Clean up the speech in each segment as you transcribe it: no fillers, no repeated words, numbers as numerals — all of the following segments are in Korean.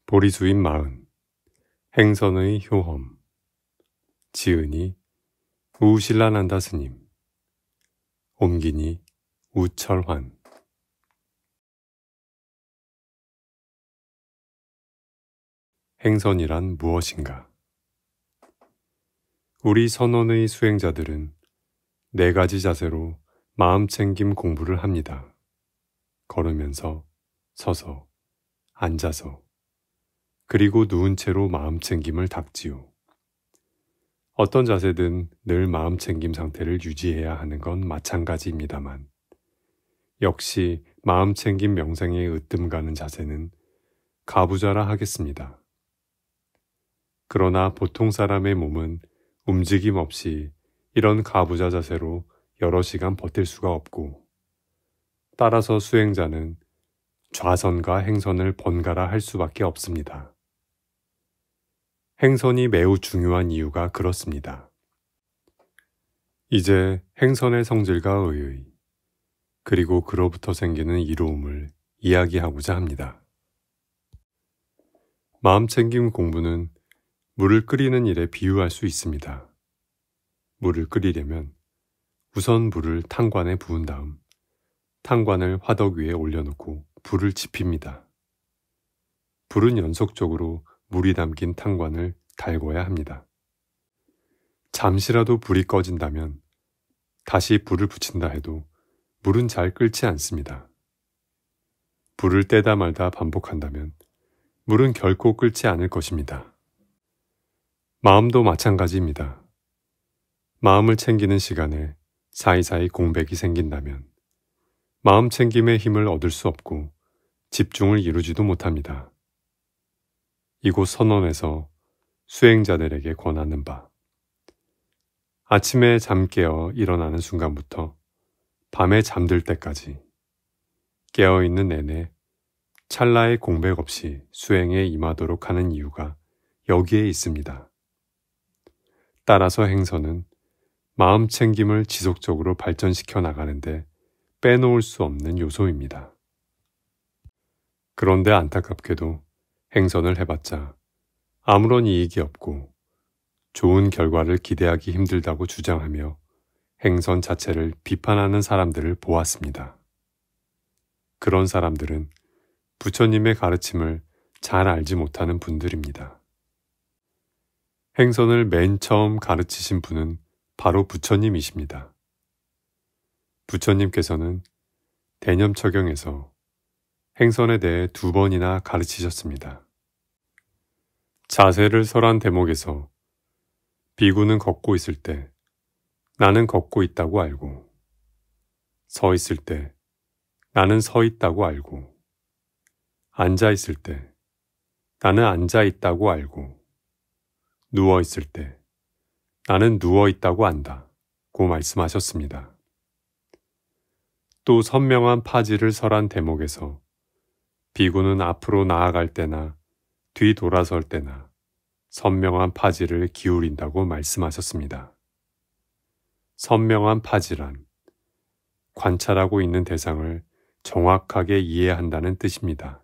보리수인 마흔, 행선의 효험, 지은이 우신라난다 스님, 옮기니 우철환. 행선이란 무엇인가? 우리 선원의 수행자들은 4가지 자세로 마음챙김 공부를 합니다. 걸으면서, 서서, 앉아서, 그리고 누운 채로 마음챙김을 닦지요. 어떤 자세든 늘 마음챙김 상태를 유지해야 하는 건 마찬가지입니다만, 역시 마음챙김 명상에 으뜸가는 자세는 가부좌라 하겠습니다. 그러나 보통 사람의 몸은 움직임 없이 이런 가부좌 자세로 여러 시간 버틸 수가 없고, 따라서 수행자는 좌선과 행선을 번갈아 할 수밖에 없습니다. 행선이 매우 중요한 이유가 그렇습니다. 이제 행선의 성질과 의의, 그리고 그로부터 생기는 이로움을 이야기하고자 합니다. 마음챙김 공부는 물을 끓이는 일에 비유할 수 있습니다. 물을 끓이려면 우선 물을 탕관에 부은 다음 탕관을 화덕 위에 올려놓고 불을 지핍니다. 불은 연속적으로 물이 담긴 탕관을 달궈야 합니다. 잠시라도 불이 꺼진다면 다시 불을 붙인다 해도 물은 잘 끓지 않습니다. 불을 떼다 말다 반복한다면 물은 결코 끓지 않을 것입니다. 마음도 마찬가지입니다. 마음을 챙기는 시간에 사이사이 공백이 생긴다면 마음 챙김의 힘을 얻을 수 없고 집중을 이루지도 못합니다. 이곳 선원에서 수행자들에게 권하는 바, 아침에 잠 깨어 일어나는 순간부터 밤에 잠들 때까지 깨어있는 내내 찰나의 공백 없이 수행에 임하도록 하는 이유가 여기에 있습니다. 따라서 행선은 마음 챙김을 지속적으로 발전시켜 나가는데 빼놓을 수 없는 요소입니다. 그런데 안타깝게도 행선을 해봤자 아무런 이익이 없고 좋은 결과를 기대하기 힘들다고 주장하며 행선 자체를 비판하는 사람들을 보았습니다. 그런 사람들은 부처님의 가르침을 잘 알지 못하는 분들입니다. 행선을 맨 처음 가르치신 분은 바로 부처님이십니다. 부처님께서는 대념처경에서 행선에 대해 2번이나 가르치셨습니다. 자세를 설한 대목에서 비구는 걷고 있을 때 나는 걷고 있다고 알고, 서 있을 때 나는 서 있다고 알고, 앉아 있을 때 나는 앉아 있다고 알고, 누워 있을 때 나는 누워 있다고 안다고 말씀하셨습니다. 또 선명한 파지를 설한 대목에서 비구는 앞으로 나아갈 때나 뒤돌아설 때나 선명한 파지를 기울인다고 말씀하셨습니다. 선명한 파지란 관찰하고 있는 대상을 정확하게 이해한다는 뜻입니다.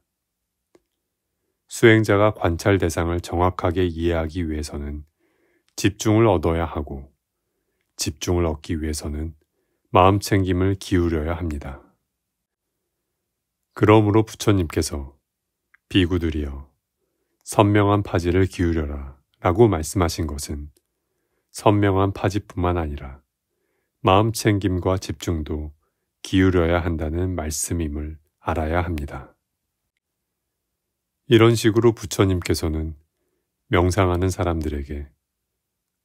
수행자가 관찰 대상을 정확하게 이해하기 위해서는 집중을 얻어야 하고, 집중을 얻기 위해서는 마음 챙김을 기울여야 합니다. 그러므로 부처님께서 비구들이여 선명한 파지를 기울여라 라고 말씀하신 것은 선명한 파지뿐만 아니라 마음 챙김과 집중도 기울여야 한다는 말씀임을 알아야 합니다. 이런 식으로 부처님께서는 명상하는 사람들에게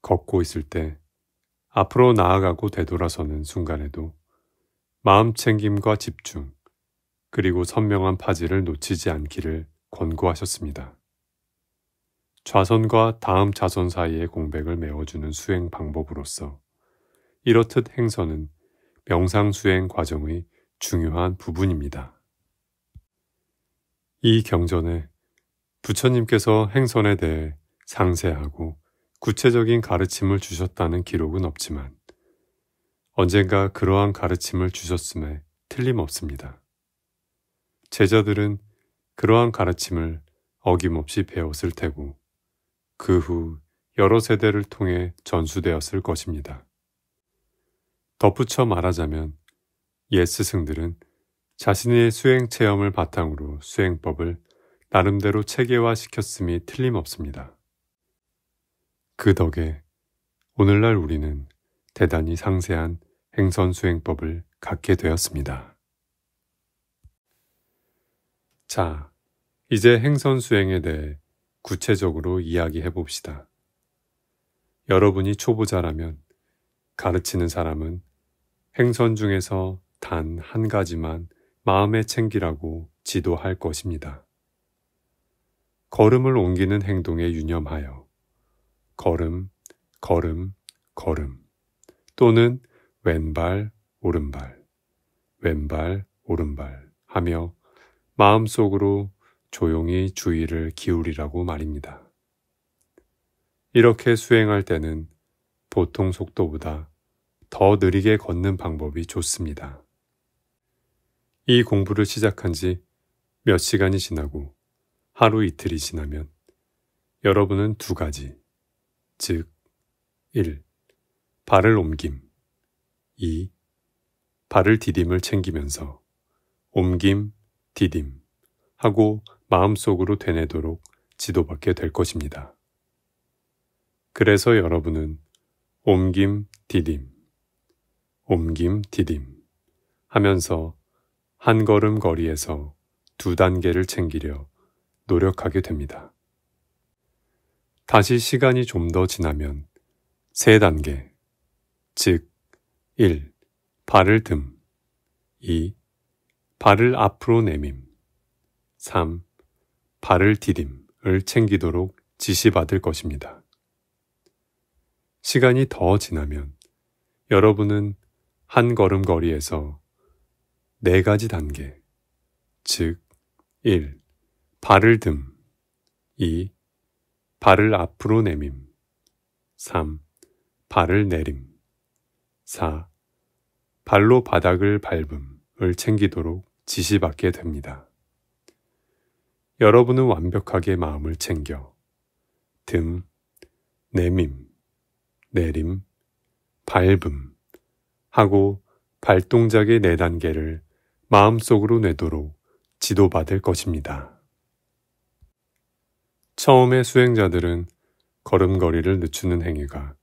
걷고 있을 때 앞으로 나아가고 되돌아서는 순간에도 마음 챙김과 집중, 그리고 선명한 파지를 놓치지 않기를 권고하셨습니다. 좌선과 다음 좌선 사이의 공백을 메워주는 수행 방법으로서 이렇듯 행선은 명상 수행 과정의 중요한 부분입니다. 이 경전에 부처님께서 행선에 대해 상세하고 구체적인 가르침을 주셨다는 기록은 없지만 언젠가 그러한 가르침을 주셨음에 틀림없습니다. 제자들은 그러한 가르침을 어김없이 배웠을 테고 그 후 여러 세대를 통해 전수되었을 것입니다. 덧붙여 말하자면 옛 스승들은 자신의 수행 체험을 바탕으로 수행법을 나름대로 체계화시켰음이 틀림없습니다. 그 덕에 오늘날 우리는 대단히 상세한 행선수행법을 갖게 되었습니다. 자, 이제 행선수행에 대해 구체적으로 이야기해 봅시다. 여러분이 초보자라면 가르치는 사람은 행선 중에서 단 한 가지만 마음에 챙기라고 지도할 것입니다. 걸음을 옮기는 행동에 유념하여 걸음, 걸음, 걸음 또는 왼발, 오른발, 왼발, 오른발 하며 마음속으로 조용히 주의를 기울이라고 말입니다. 이렇게 수행할 때는 보통 속도보다 더 느리게 걷는 방법이 좋습니다. 이 공부를 시작한 지 몇 시간이 지나고 하루 이틀이 지나면 여러분은 두 가지, 즉 1. 발을 옮김 2. 발을 디딤을 챙기면서 옮김, 디딤 하고 마음속으로 되뇌도록 지도받게 될 것입니다. 그래서 여러분은 옮김, 디딤, 옮김, 디딤 하면서 한 걸음 거리에서 두 단계를 챙기려 노력하게 됩니다. 다시 시간이 좀 더 지나면 세 단계, 즉 1. 발을 듬 2. 발을 앞으로 내밈 3. 발을 디딤을 챙기도록 지시받을 것입니다. 시간이 더 지나면 여러분은 한 걸음 거리에서 네 가지 단계, 즉 1. 발을 듬 2. 발을 앞으로 내밈 3. 발을 내림 4. 발로 바닥을 밟음을 챙기도록 지시받게 됩니다. 여러분은 완벽하게 마음을 챙겨 듬, 내밈, 내림, 밟음 하고 발동작의 네 단계를 마음속으로 내도록 지도받을 것입니다. 처음에 수행자들은 걸음걸이를 늦추는 행위가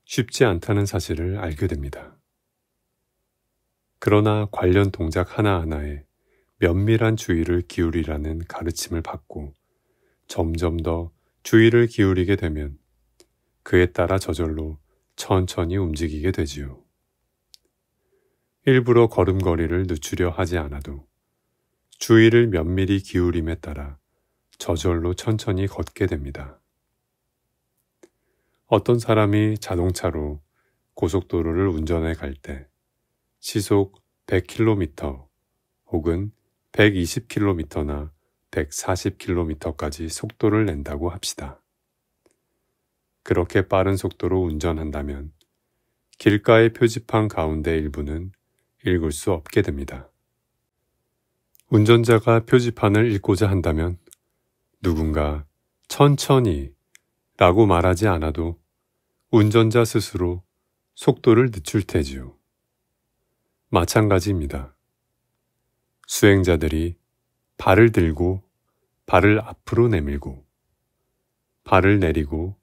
쉽지 않다는 사실을 알게 됩니다. 그러나 관련 동작 하나하나에 면밀한 주의를 기울이라는 가르침을 받고 점점 더 주의를 기울이게 되면 그에 따라 저절로 천천히 움직이게 되지요. 일부러 걸음걸이를 늦추려 하지 않아도 주의를 면밀히 기울임에 따라 저절로 천천히 걷게 됩니다. 어떤 사람이 자동차로 고속도로를 운전해 갈 때 시속 100km 혹은 120km나 140km까지 속도를 낸다고 합시다. 그렇게 빠른 속도로 운전한다면 길가의 표지판 가운데 일부는 읽을 수 없게 됩니다. 운전자가 표지판을 읽고자 한다면 누군가 천천히 라고 말하지 않아도 운전자 스스로 속도를 늦출 테지요. 마찬가지입니다. 수행자들이 발을 들고 발을 앞으로 내밀고 발을 내리고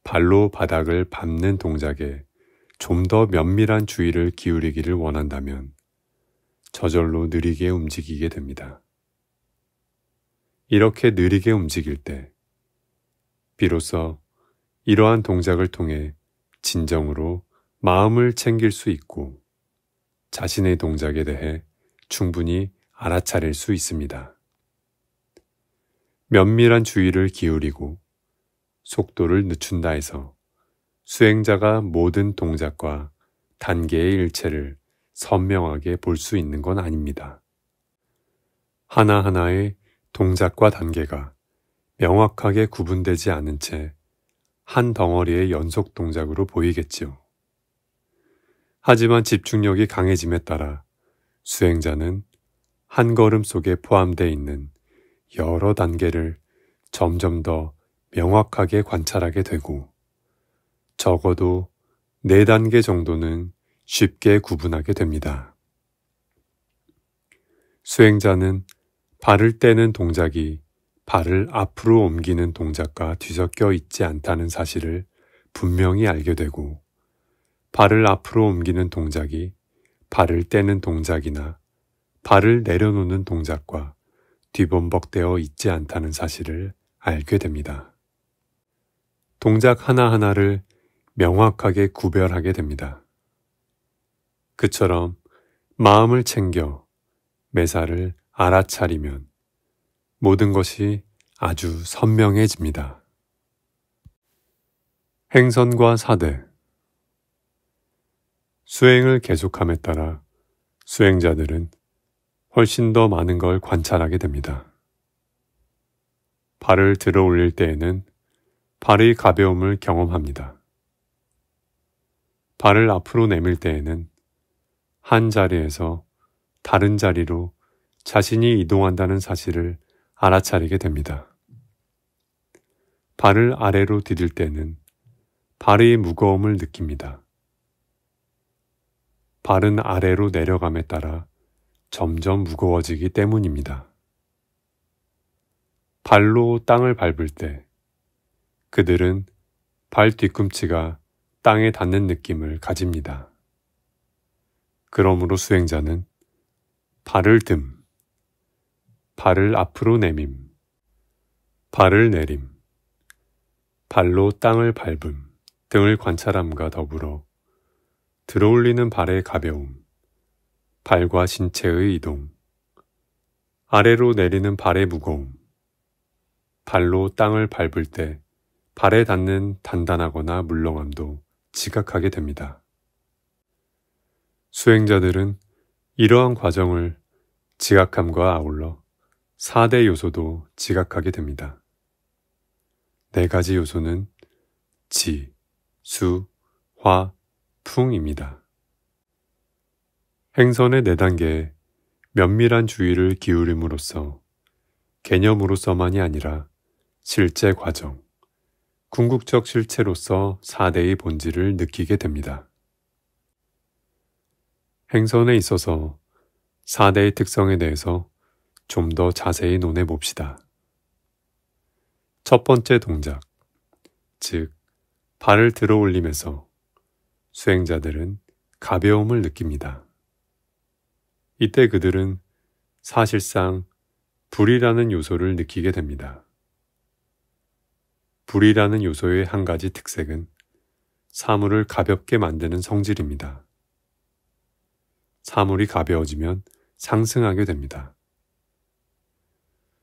발로 바닥을 밟는 동작에 좀 더 면밀한 주의를 기울이기를 원한다면 저절로 느리게 움직이게 됩니다. 이렇게 느리게 움직일 때 비로소 이러한 동작을 통해 진정으로 마음을 챙길 수 있고 자신의 동작에 대해 충분히 알아차릴 수 있습니다. 면밀한 주의를 기울이고 속도를 늦춘다 해서 수행자가 모든 동작과 단계의 일체를 선명하게 볼 수 있는 건 아닙니다. 하나하나의 동작과 단계가 명확하게 구분되지 않은 채 한 덩어리의 연속 동작으로 보이겠지요. 하지만 집중력이 강해짐에 따라 수행자는 한 걸음 속에 포함되어 있는 여러 단계를 점점 더 명확하게 관찰하게 되고 적어도 4단계 정도는 쉽게 구분하게 됩니다. 수행자는 발을 떼는 동작이 발을 앞으로 옮기는 동작과 뒤섞여 있지 않다는 사실을 분명히 알게 되고 발을 앞으로 옮기는 동작이 발을 떼는 동작이나 발을 내려놓는 동작과 뒤범벅되어 있지 않다는 사실을 알게 됩니다. 동작 하나하나를 명확하게 구별하게 됩니다. 그처럼 마음을 챙겨 매사를 알아차리면 모든 것이 아주 선명해집니다. 행선과 사대. 수행을 계속함에 따라 수행자들은 훨씬 더 많은 걸 관찰하게 됩니다. 발을 들어 올릴 때에는 발의 가벼움을 경험합니다. 발을 앞으로 내밀 때에는 한 자리에서 다른 자리로 자신이 이동한다는 사실을 알아차리게 됩니다. 발을 아래로 디딜 때는 발의 무거움을 느낍니다. 발은 아래로 내려감에 따라 점점 무거워지기 때문입니다. 발로 땅을 밟을 때 그들은 발 뒤꿈치가 땅에 닿는 느낌을 가집니다. 그러므로 수행자는 발을 듦, 발을 앞으로 내밈, 발을 내림, 발로 땅을 밟음 등을 관찰함과 더불어 들어올리는 발의 가벼움, 발과 신체의 이동, 아래로 내리는 발의 무거움, 발로 땅을 밟을 때 발에 닿는 단단하거나 물렁함도 지각하게 됩니다. 수행자들은 이러한 과정을 지각함과 아울러 4대 요소도 지각하게 됩니다. 4가지 요소는 지, 수, 화, 풍입니다. 행선의 4단계에 면밀한 주의를 기울임으로써 개념으로서만이 아니라 실제 과정, 궁극적 실체로서 4대의 본질을 느끼게 됩니다. 행선에 있어서 4대의 특성에 대해서 좀 더 자세히 논해 봅시다. 첫 번째 동작, 즉 발을 들어 올림에서 수행자들은 가벼움을 느낍니다. 이때 그들은 사실상 불이라는 요소를 느끼게 됩니다. 불이라는 요소의 한 가지 특색은 사물을 가볍게 만드는 성질입니다. 사물이 가벼워지면 상승하게 됩니다.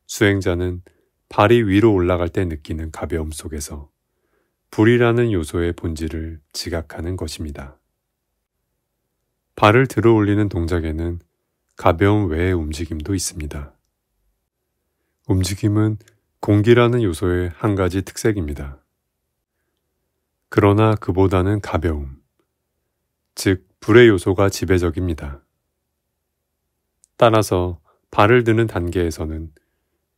수행자는 발이 위로 올라갈 때 느끼는 가벼움 속에서 불이라는 요소의 본질을 지각하는 것입니다. 발을 들어 올리는 동작에는 가벼움 외의 움직임도 있습니다. 움직임은 공기라는 요소의 한 가지 특색입니다. 그러나 그보다는 가벼움, 즉 불의 요소가 지배적입니다. 따라서 발을 드는 단계에서는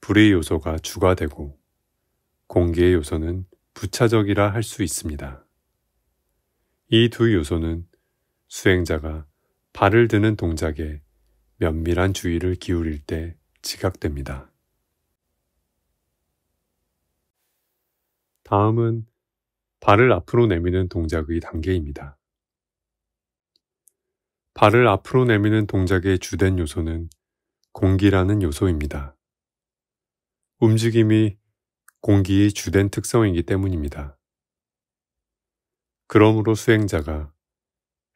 불의 요소가 주가 되고 공기의 요소는 부차적이라 할 수 있습니다. 이 두 요소는 수행자가 발을 드는 동작에 면밀한 주의를 기울일 때 지각됩니다. 다음은 발을 앞으로 내미는 동작의 단계입니다. 발을 앞으로 내미는 동작의 주된 요소는 공기라는 요소입니다. 움직임이 공기의 주된 특성이기 때문입니다. 그러므로 수행자가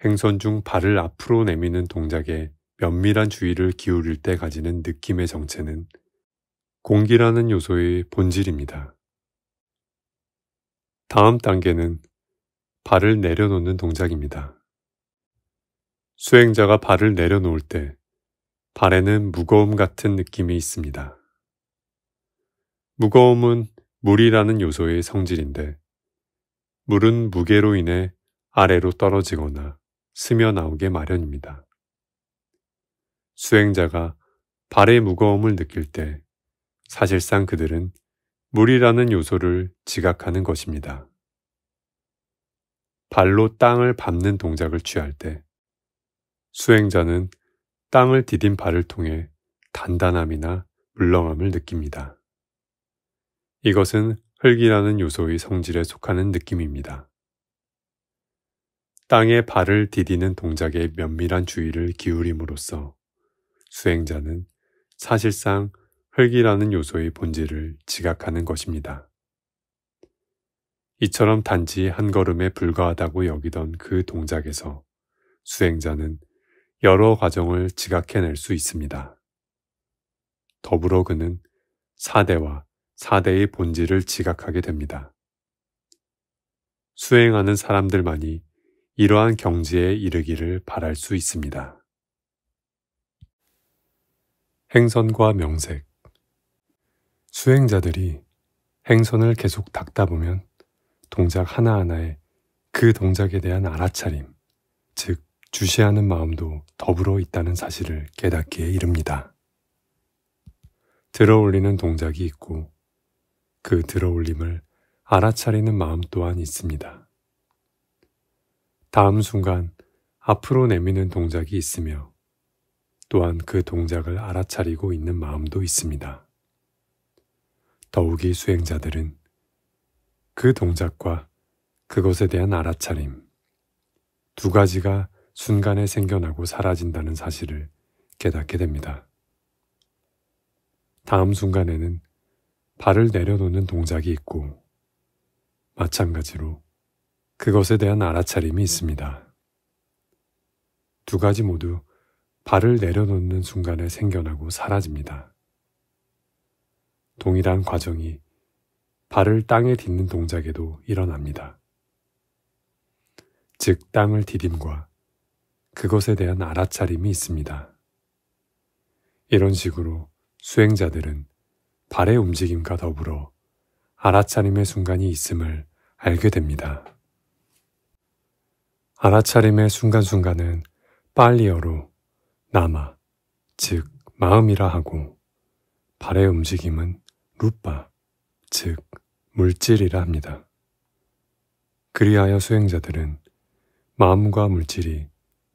행선 중 발을 앞으로 내미는 동작에 면밀한 주의를 기울일 때 가지는 느낌의 정체는 공기라는 요소의 본질입니다. 다음 단계는 발을 내려놓는 동작입니다. 수행자가 발을 내려놓을 때 발에는 무거움 같은 느낌이 있습니다. 무거움은 물이라는 요소의 성질인데 물은 무게로 인해 아래로 떨어지거나 스며 나오게 마련입니다. 수행자가 발의 무거움을 느낄 때 사실상 그들은 물이라는 요소를 지각하는 것입니다. 발로 땅을 밟는 동작을 취할 때 수행자는 땅을 디딘 발을 통해 단단함이나 물렁함을 느낍니다. 이것은 흙이라는 요소의 성질에 속하는 느낌입니다. 땅에 발을 디디는 동작에 면밀한 주의를 기울임으로써 수행자는 사실상 흙이라는 요소의 본질을 지각하는 것입니다. 이처럼 단지 한 걸음에 불과하다고 여기던 그 동작에서 수행자는 여러 과정을 지각해낼 수 있습니다. 더불어 그는 사대와 사대의 본질을 지각하게 됩니다. 수행하는 사람들만이 이러한 경지에 이르기를 바랄 수 있습니다. 행선과 명색. 수행자들이 행선을 계속 닦다 보면 동작 하나하나에 그 동작에 대한 알아차림, 즉 주시하는 마음도 더불어 있다는 사실을 깨닫기에 이릅니다. 들어올리는 동작이 있고 그 들어올림을 알아차리는 마음 또한 있습니다. 다음 순간 앞으로 내미는 동작이 있으며 또한 그 동작을 알아차리고 있는 마음도 있습니다. 더욱이 수행자들은 그 동작과 그것에 대한 알아차림, 두 가지가 순간에 생겨나고 사라진다는 사실을 깨닫게 됩니다. 다음 순간에는 발을 내려놓는 동작이 있고 마찬가지로 그것에 대한 알아차림이 있습니다. 두 가지 모두 발을 내려놓는 순간에 생겨나고 사라집니다. 동일한 과정이 발을 땅에 딛는 동작에도 일어납니다. 즉 땅을 디딤과 그것에 대한 알아차림이 있습니다. 이런 식으로 수행자들은 발의 움직임과 더불어 알아차림의 순간이 있음을 알게 됩니다. 알아차림의 순간순간은 빨리어로 나마, 즉 마음이라 하고 발의 움직임은 루빠, 즉 물질이라 합니다. 그리하여 수행자들은 마음과 물질이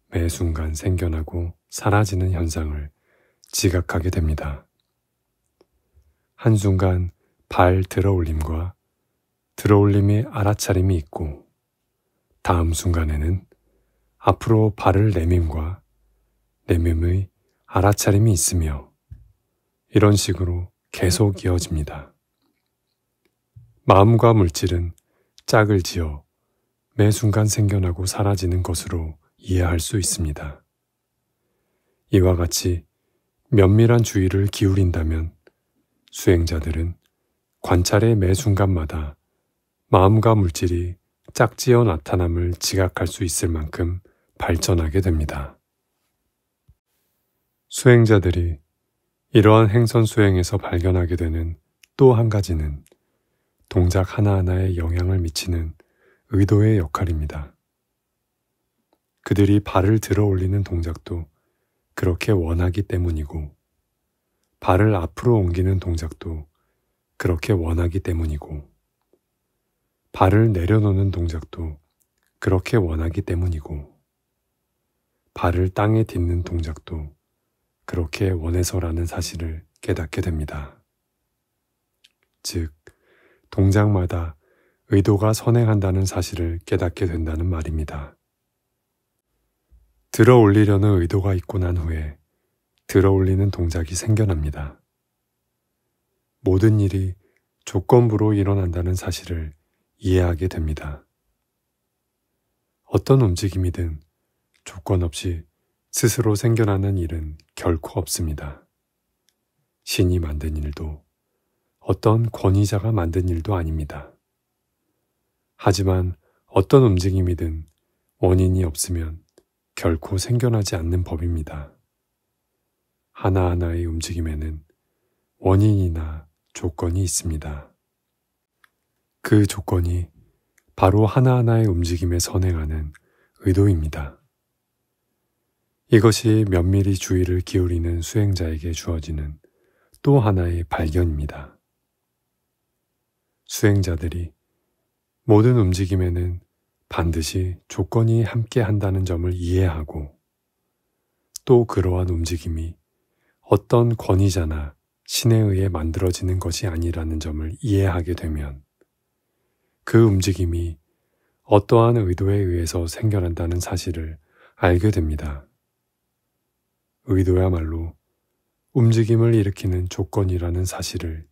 매 순간 생겨나고 사라지는 현상을 지각하게 됩니다. 한순간 발 들어올림과 들어올림의 알아차림이 있고 다음 순간에는 앞으로 발을 내밈과 내밈의 알아차림이 있으며 이런 식으로 계속 이어집니다. 마음과 물질은 짝을 지어 매 순간 생겨나고 사라지는 것으로 이해할 수 있습니다. 이와 같이 면밀한 주의를 기울인다면 수행자들은 관찰의 매 순간마다 마음과 물질이 짝지어 나타남을 지각할 수 있을 만큼 발전하게 됩니다. 수행자들이 이러한 행선 수행에서 발견하게 되는 또 한 가지는 동작 하나하나에 영향을 미치는 의도의 역할입니다. 그들이 발을 들어 올리는 동작도 그렇게 원하기 때문이고 발을 앞으로 옮기는 동작도 그렇게 원하기 때문이고 발을 내려놓는 동작도 그렇게 원하기 때문이고 발을 땅에 딛는 동작도 그렇게 원해서라는 사실을 깨닫게 됩니다. 즉, 동작마다 의도가 선행한다는 사실을 깨닫게 된다는 말입니다. 들어 올리려는 의도가 있고 난 후에 들어 올리는 동작이 생겨납니다. 모든 일이 조건부로 일어난다는 사실을 이해하게 됩니다. 어떤 움직임이든 조건 없이 스스로 생겨나는 일은 결코 없습니다. 신이 만든 일도 어떤 권위자가 만든 일도 아닙니다. 하지만 어떤 움직임이든 원인이 없으면 결코 생겨나지 않는 법입니다. 하나하나의 움직임에는 원인이나 조건이 있습니다. 그 조건이 바로 하나하나의 움직임에 선행하는 의도입니다. 이것이 면밀히 주의를 기울이는 수행자에게 주어지는 또 하나의 발견입니다. 수행자들이 모든 움직임에는 반드시 조건이 함께 한다는 점을 이해하고 또 그러한 움직임이 어떤 권위자나 신에 의해 만들어지는 것이 아니라는 점을 이해하게 되면 그 움직임이 어떠한 의도에 의해서 생겨난다는 사실을 알게 됩니다. 의도야말로 움직임을 일으키는 조건이라는 사실을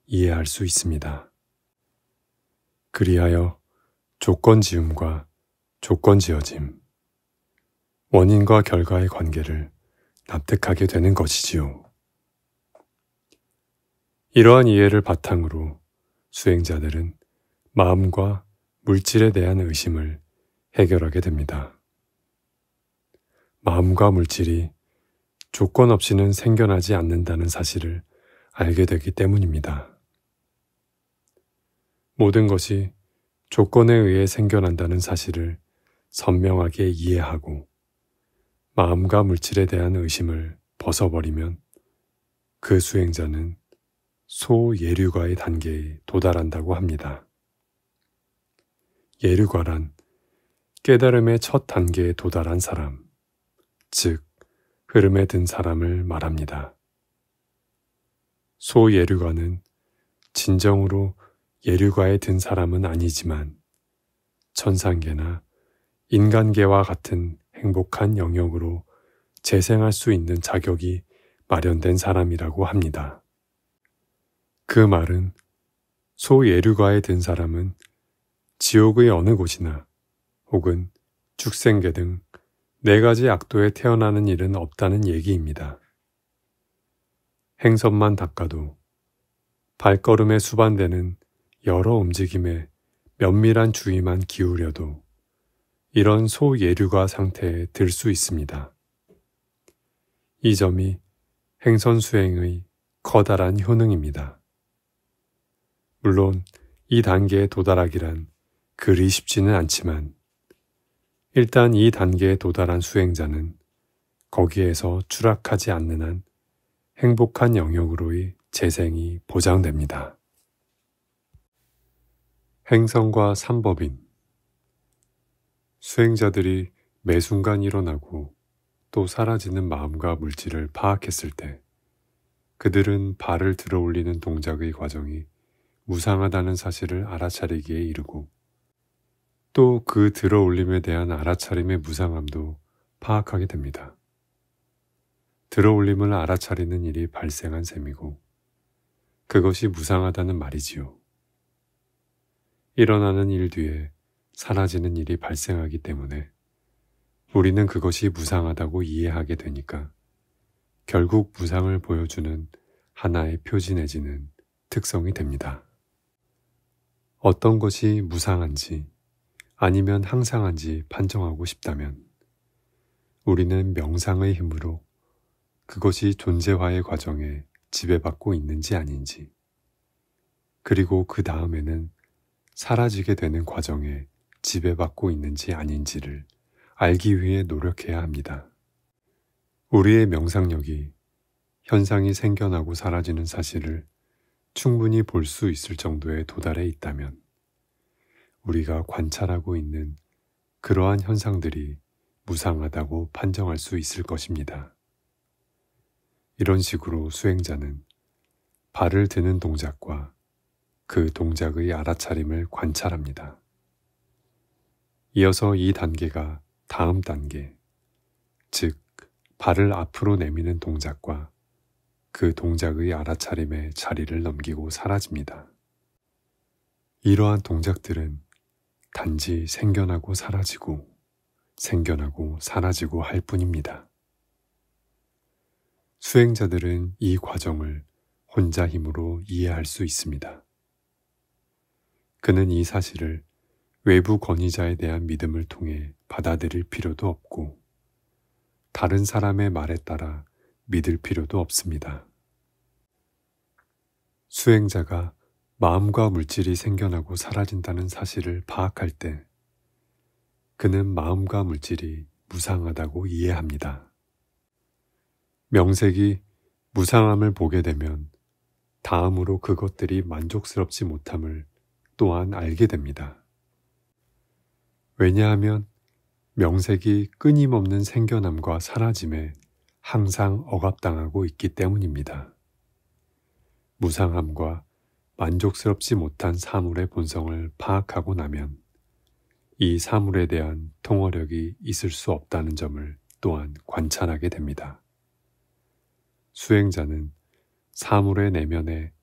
이해할 수 있습니다. 그리하여 조건지음과 조건지어짐, 원인과 결과의 관계를 납득하게 되는 것이지요. 이러한 이해를 바탕으로 수행자들은 마음과 물질에 대한 의심을 해결하게 됩니다. 마음과 물질이 조건 없이는 생겨나지 않는다는 사실을 알게 되기 때문입니다. 모든 것이 조건에 의해 생겨난다는 사실을 선명하게 이해하고 마음과 물질에 대한 의심을 벗어버리면 그 수행자는 소예류과의 단계에 도달한다고 합니다. 예류과란 깨달음의 첫 단계에 도달한 사람, 즉 흐름에 든 사람을 말합니다. 소예류과는 진정으로 예류과에 든 사람은 아니지만 천상계나 인간계와 같은 행복한 영역으로 재생할 수 있는 자격이 마련된 사람이라고 합니다. 그 말은 소예류과에 든 사람은 지옥의 어느 곳이나 혹은 축생계 등 4가지 악도에 태어나는 일은 없다는 얘기입니다. 행선만 닦아도 발걸음에 수반되는 여러 움직임에 면밀한 주의만 기울여도 이런 소예류과 상태에 들 수 있습니다. 이 점이 행선 수행의 커다란 효능입니다. 물론 이 단계에 도달하기란 그리 쉽지는 않지만 일단 이 단계에 도달한 수행자는 거기에서 추락하지 않는 한 행복한 영역으로의 재생이 보장됩니다. 행성과 삼법인 수행자들이 매 순간 일어나고 또 사라지는 마음과 물질을 파악했을 때 그들은 발을 들어 올리는 동작의 과정이 무상하다는 사실을 알아차리기에 이르고 또 그 들어 올림에 대한 알아차림의 무상함도 파악하게 됩니다. 들어 올림을 알아차리는 일이 발생한 셈이고 그것이 무상하다는 말이지요. 일어나는 일 뒤에 사라지는 일이 발생하기 때문에 우리는 그것이 무상하다고 이해하게 되니까 결국 무상을 보여주는 하나의 표지 내지는 특성이 됩니다. 어떤 것이 무상한지 아니면 항상한지 판정하고 싶다면 우리는 명상의 힘으로 그것이 존재화의 과정에 지배받고 있는지 아닌지 그리고 그 다음에는 사라지게 되는 과정에 지배받고 있는지 아닌지를 알기 위해 노력해야 합니다. 우리의 명상력이 현상이 생겨나고 사라지는 사실을 충분히 볼 수 있을 정도에 도달해 있다면 우리가 관찰하고 있는 그러한 현상들이 무상하다고 판정할 수 있을 것입니다. 이런 식으로 수행자는 발을 드는 동작과 그 동작의 알아차림을 관찰합니다. 이어서 이 단계가 다음 단계, 즉 발을 앞으로 내미는 동작과 그 동작의 알아차림에 자리를 넘기고 사라집니다. 이러한 동작들은 단지 생겨나고 사라지고 생겨나고 사라지고 할 뿐입니다. 수행자들은 이 과정을 혼자 힘으로 이해할 수 있습니다. 그는 이 사실을 외부 권위자에 대한 믿음을 통해 받아들일 필요도 없고 다른 사람의 말에 따라 믿을 필요도 없습니다. 수행자가 마음과 물질이 생겨나고 사라진다는 사실을 파악할 때 그는 마음과 물질이 무상하다고 이해합니다. 명색이 무상함을 보게 되면 다음으로 그것들이 만족스럽지 못함을 또한 알게 됩니다. 왜냐하면 명색이 끊임없는 생겨남과 사라짐에 항상 억압당하고 있기 때문입니다. 무상함과 만족스럽지 못한 사물의 본성을 파악하고 나면 이 사물에 대한 통어력이 있을 수 없다는 점을 또한 관찰하게 됩니다. 수행자는 사물의 내면에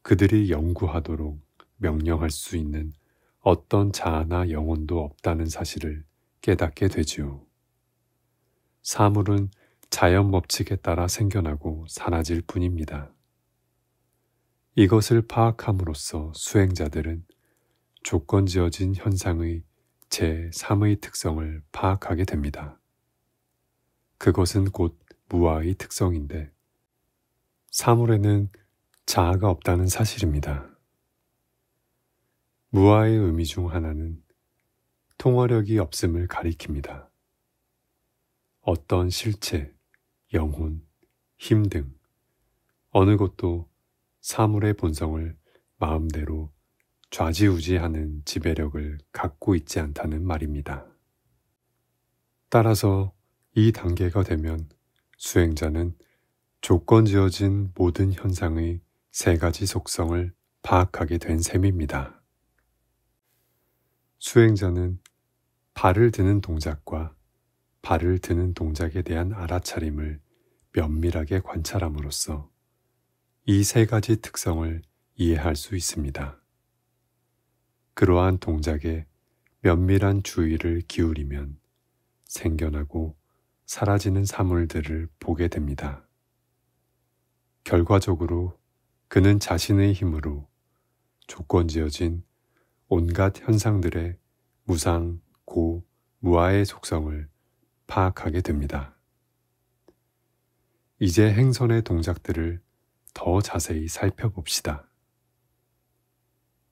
그들이 연구하도록 명령할 수 있는 어떤 자아나 영혼도 없다는 사실을 깨닫게 되지요. 사물은 자연 법칙에 따라 생겨나고 사라질 뿐입니다. 이것을 파악함으로써 수행자들은 조건지어진 현상의 제3의 특성을 파악하게 됩니다. 그것은 곧 무아의 특성인데 사물에는 자아가 없다는 사실입니다. 무아의 의미 중 하나는 통어력이 없음을 가리킵니다. 어떤 실체, 영혼, 힘 등 어느 것도 사물의 본성을 마음대로 좌지우지하는 지배력을 갖고 있지 않다는 말입니다. 따라서 이 단계가 되면 수행자는 조건지어진 모든 현상의 세 가지 속성을 파악하게 된 셈입니다. 수행자는 발을 드는 동작과 발을 드는 동작에 대한 알아차림을 면밀하게 관찰함으로써 이 세 가지 특성을 이해할 수 있습니다. 그러한 동작에 면밀한 주의를 기울이면 생겨나고 사라지는 사물들을 보게 됩니다. 결과적으로 그는 자신의 힘으로 조건지어진 온갖 현상들의 무상, 고, 무아의 속성을 파악하게 됩니다. 이제 행선의 동작들을 더 자세히 살펴봅시다.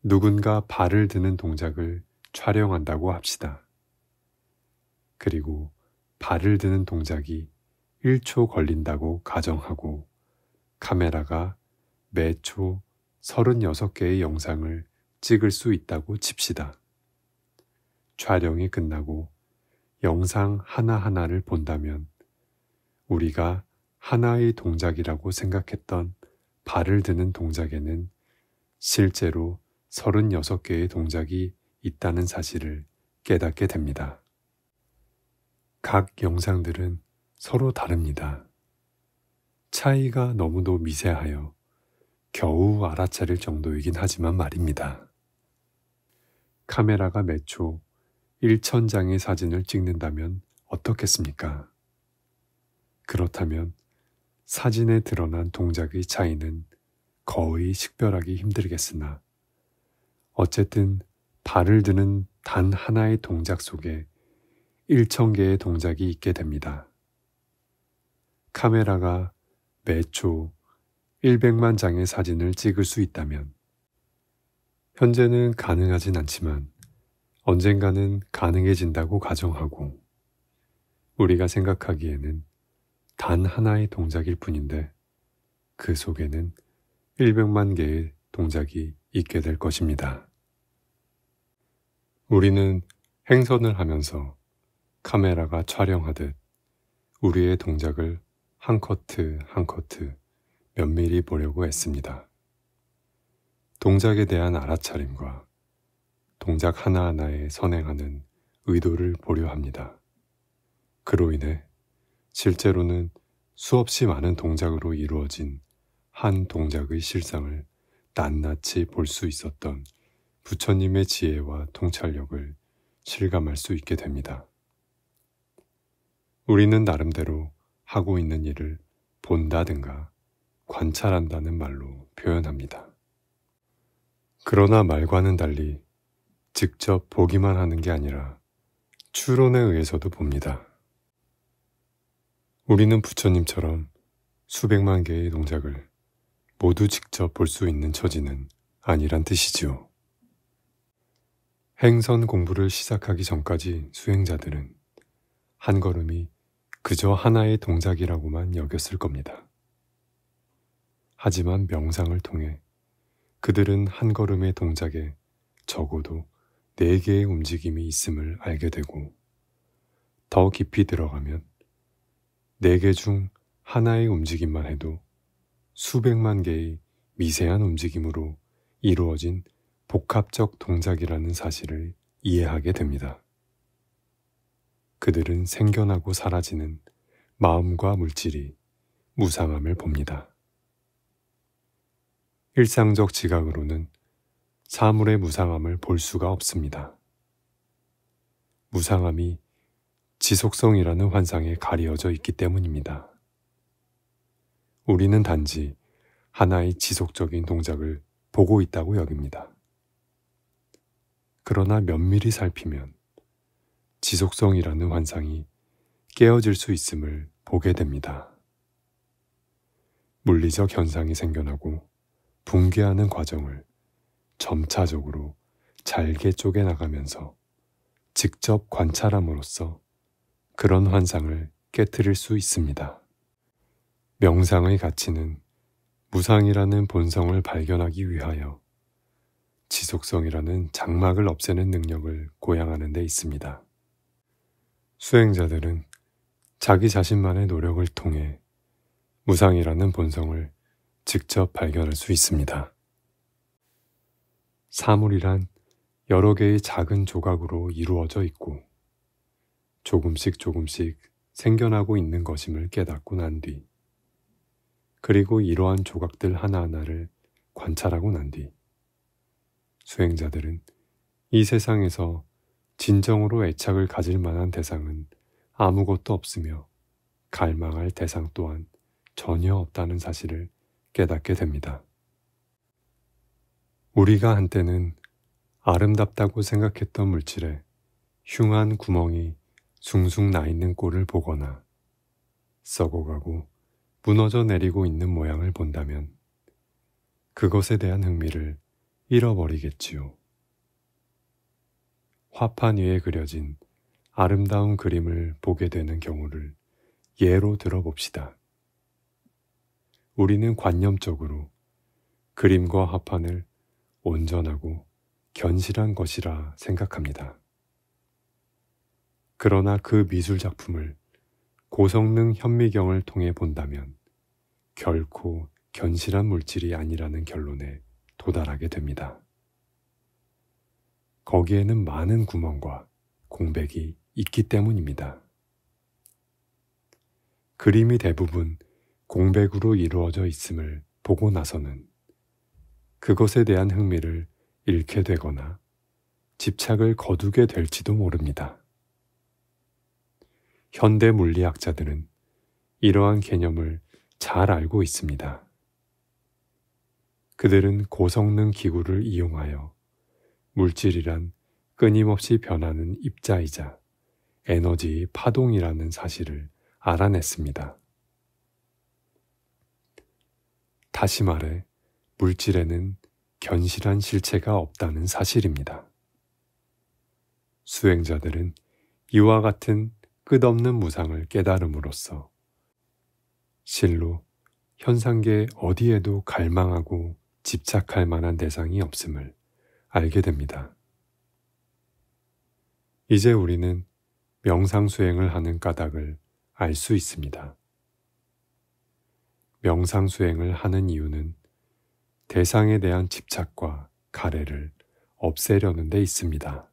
누군가 발을 드는 동작을 촬영한다고 합시다. 그리고 발을 드는 동작이 1초 걸린다고 가정하고 카메라가 매초 36개의 영상을 찍을 수 있다고 칩시다. 촬영이 끝나고 영상 하나하나를 본다면 우리가 하나의 동작이라고 생각했던 발을 드는 동작에는 실제로 36개의 동작이 있다는 사실을 깨닫게 됩니다. 각 영상들은 서로 다릅니다. 차이가 너무도 미세하여 겨우 알아차릴 정도이긴 하지만 말입니다. 카메라가 매초 1000장의 사진을 찍는다면 어떻겠습니까? 그렇다면 사진에 드러난 동작의 차이는 거의 식별하기 힘들겠으나 어쨌든 발을 드는 단 하나의 동작 속에 1000개의 동작이 있게 됩니다. 카메라가 매초 100만 장의 사진을 찍을 수 있다면 현재는 가능하진 않지만 언젠가는 가능해진다고 가정하고 우리가 생각하기에는 단 하나의 동작일 뿐인데 그 속에는 100만 개의 동작이 있게 될 것입니다. 우리는 행선을 하면서 카메라가 촬영하듯 우리의 동작을 한 커트 한 커트 면밀히 보려고 했습니다. 동작에 대한 알아차림과 동작 하나하나에 선행하는 의도를 보려 합니다. 그로 인해 실제로는 수없이 많은 동작으로 이루어진 한 동작의 실상을 낱낱이 볼 수 있었던 부처님의 지혜와 통찰력을 실감할 수 있게 됩니다. 우리는 나름대로 하고 있는 일을 본다든가 관찰한다는 말로 표현합니다. 그러나 말과는 달리 직접 보기만 하는 게 아니라 추론에 의해서도 봅니다. 우리는 부처님처럼 수백만 개의 동작을 모두 직접 볼 수 있는 처지는 아니란 뜻이지요. 행선 공부를 시작하기 전까지 수행자들은 한 걸음이 그저 하나의 동작이라고만 여겼을 겁니다. 하지만 명상을 통해 그들은 한 걸음의 동작에 적어도 4개의 움직임이 있음을 알게 되고, 더 깊이 들어가면 4개 중 하나의 움직임만 해도 수백만 개의 미세한 움직임으로 이루어진 복합적 동작이라는 사실을 이해하게 됩니다. 그들은 생겨나고 사라지는 마음과 물질이 무상함을 봅니다. 일상적 지각으로는 사물의 무상함을 볼 수가 없습니다. 무상함이 지속성이라는 환상에 가려져 있기 때문입니다. 우리는 단지 하나의 지속적인 동작을 보고 있다고 여깁니다. 그러나 면밀히 살피면 지속성이라는 환상이 깨어질 수 있음을 보게 됩니다. 물리적 현상이 생겨나고 붕괴하는 과정을 점차적으로 잘게 쪼개나가면서 직접 관찰함으로써 그런 환상을 깨트릴 수 있습니다. 명상의 가치는 무상이라는 본성을 발견하기 위하여 지속성이라는 장막을 없애는 능력을 고양하는 데 있습니다. 수행자들은 자기 자신만의 노력을 통해 무상이라는 본성을 직접 발견할 수 있습니다. 사물이란 여러 개의 작은 조각으로 이루어져 있고 조금씩 생겨나고 있는 것임을 깨닫고 난 뒤, 그리고 이러한 조각들 하나하나를 관찰하고 난 뒤, 수행자들은 이 세상에서 진정으로 애착을 가질 만한 대상은 아무것도 없으며 갈망할 대상 또한 전혀 없다는 사실을 깨닫게 됩니다. 우리가 한때는 아름답다고 생각했던 물질에 흉한 구멍이 숭숭 나 있는 꼴을 보거나 썩어가고 무너져 내리고 있는 모양을 본다면 그것에 대한 흥미를 잃어버리겠지요. 화판 위에 그려진 아름다운 그림을 보게 되는 경우를 예로 들어봅시다. 우리는 관념적으로 그림과 화판을 온전하고 견실한 것이라 생각합니다. 그러나 그 미술 작품을 고성능 현미경을 통해 본다면 결코 견실한 물질이 아니라는 결론에 도달하게 됩니다. 거기에는 많은 구멍과 공백이 있기 때문입니다. 그림이 대부분 공백으로 이루어져 있음을 보고 나서는 그것에 대한 흥미를 잃게 되거나 집착을 거두게 될지도 모릅니다. 현대 물리학자들은 이러한 개념을 잘 알고 있습니다. 그들은 고성능 기구를 이용하여 물질이란 끊임없이 변하는 입자이자 에너지의 파동이라는 사실을 알아냈습니다. 다시 말해 물질에는 견실한 실체가 없다는 사실입니다. 수행자들은 이와 같은 끝없는 무상을 깨달음으로써 실로 현상계 어디에도 갈망하고 집착할 만한 대상이 없음을 알게 됩니다. 이제 우리는 명상 수행을 하는 까닭을 알 수 있습니다. 명상 수행을 하는 이유는 대상에 대한 집착과 가래를 없애려는 데 있습니다.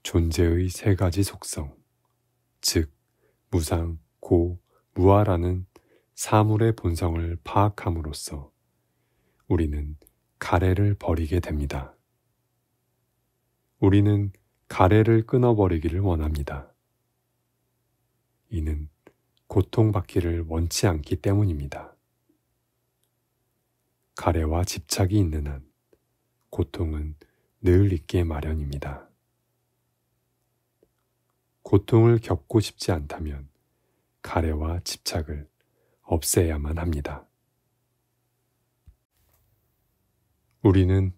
존재의 3가지 속성, 즉 무상, 고, 무아라는 사물의 본성을 파악함으로써 우리는 가래를 버리게 됩니다. 우리는 가래를 끊어버리기를 원합니다. 이는 고통받기를 원치 않기 때문입니다. 가래와 집착이 있는 한 고통은 늘 있게 마련입니다. 고통을 겪고 싶지 않다면 가래와 집착을 없애야만 합니다. 우리는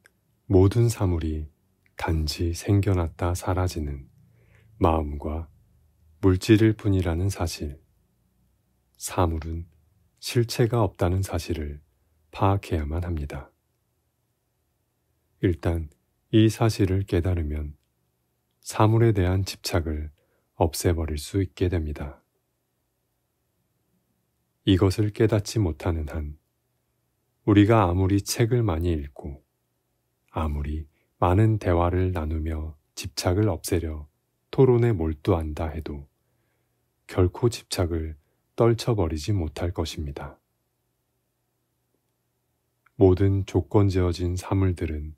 모든 사물이 단지 생겨났다 사라지는 마음과 물질일 뿐이라는 사실, 사물은 실체가 없다는 사실을 파악해야만 합니다. 일단 이 사실을 깨달으면 사물에 대한 집착을 없애버릴 수 있게 됩니다. 이것을 깨닫지 못하는 한 우리가 아무리 책을 많이 읽고 아무리 많은 대화를 나누며 집착을 없애려 토론에 몰두한다 해도 결코 집착을 떨쳐버리지 못할 것입니다. 모든 조건지어진 사물들은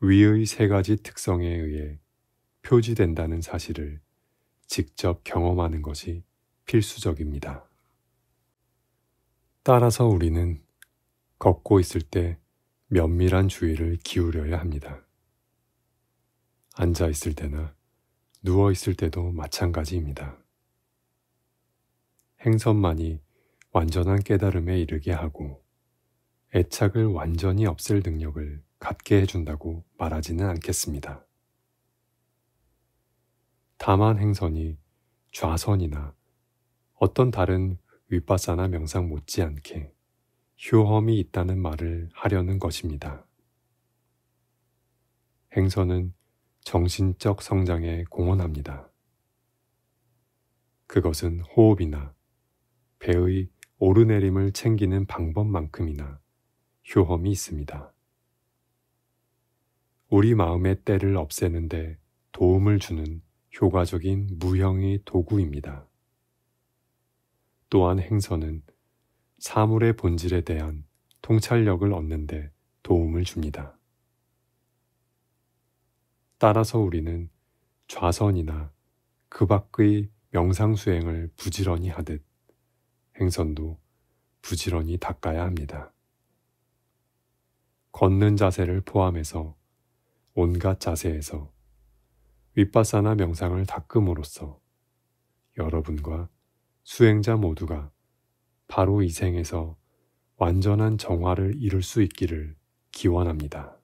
위의 세 가지 특성에 의해 표지된다는 사실을 직접 경험하는 것이 필수적입니다. 따라서 우리는 걷고 있을 때 면밀한 주의를 기울여야 합니다. 앉아 있을 때나 누워 있을 때도 마찬가지입니다. 행선만이 완전한 깨달음에 이르게 하고 애착을 완전히 없앨 능력을 갖게 해준다고 말하지는 않겠습니다. 다만 행선이 좌선이나 어떤 다른 윗바사나 명상 못지않게 효험이 있다는 말을 하려는 것입니다. 행선은 정신적 성장에 공헌합니다. 그것은 호흡이나 배의 오르내림을 챙기는 방법만큼이나 효험이 있습니다. 우리 마음의 때를 없애는 데 도움을 주는 효과적인 무형의 도구입니다. 또한 행선은 사물의 본질에 대한 통찰력을 얻는 데 도움을 줍니다. 따라서 우리는 좌선이나 그 밖의 명상 수행을 부지런히 하듯 행선도 부지런히 닦아야 합니다. 걷는 자세를 포함해서 온갖 자세에서 윗바사나 명상을 닦음으로써 여러분과 수행자 모두가 바로 이 생에서 완전한 정화를 이룰 수 있기를 기원합니다.